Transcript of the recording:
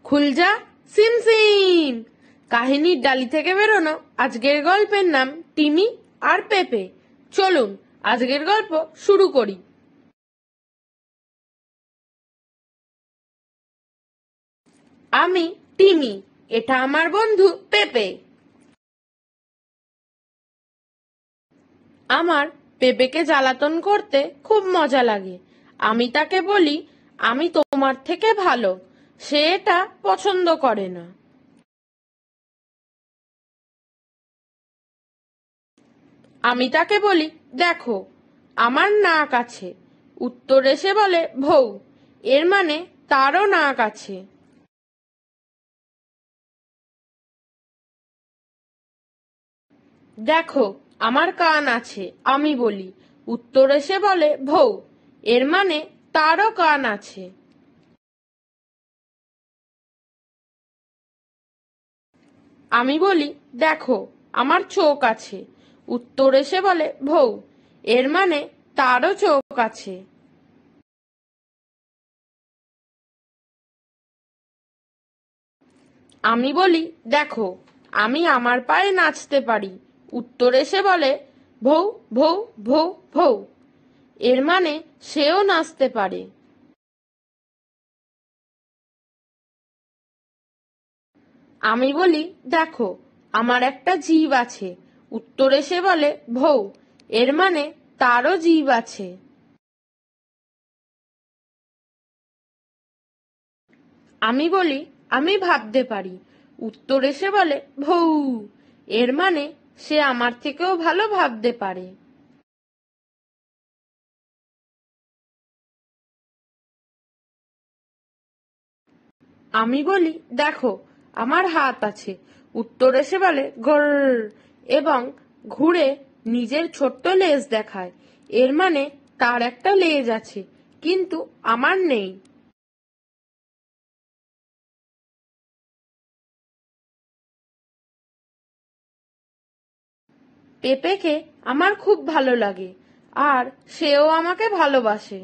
খুলজা সিম সিম। কাহিনীর ডালি থেকে বেরোনো আজকের গল্পের নাম টিমি আর পেঁপে। চলুন আজকের গল্প শুরু করি। আমি টিমি, এটা আমার বন্ধু পেঁপে। আমার পেঁপেকে জ্বালাতন করতে খুব মজা লাগে। আমি তাকে বলি আমি তোমার থেকে ভালো, সে এটা পছন্দ করে না। আমি তাকে বলি দেখো আমার নাক আছে, উত্তর এসে বলে ভৌ, এর মানে তারও নাক আছে। দেখো আমার কান আছে, আমি বলি, উত্তর এসে বলে ভৌ, এর মানে তারও কান আছে। আমি বলি দেখো আমার চোখ আছে, উত্তর এসে বলে ভৌ, এর মানে তারও চোখ আছে। আমি বলি দেখো আমি আমার পায়ে নাচতে পারি, উত্তর এসে বলে ভৌ ভৌ ভৌ ভৌ, এর মানে সেও নাচতে পারে। আমি বলি দেখো আমার একটা জিভ আছে, উত্তর এসে বলে ভৌ, এর মানে তারও জিভ আছে। আমি বলি আমি ভাবতে পারি, উত্তর এসে বলে ভৌ, এর মানে সে আমার থেকেও ভালো ভাবতে পারে। আমি বলি দেখো আমার হাত আছে, উত্তর এসে বলে গর, এবং ঘুরে নিজের ছোট্ট লেজ দেখায়, এর মানে তার একটা লেজ আছে কিন্তু আমার নেই। পেঁপেকে আমার খুব ভালো লাগে আর সেও আমাকে ভালোবাসে।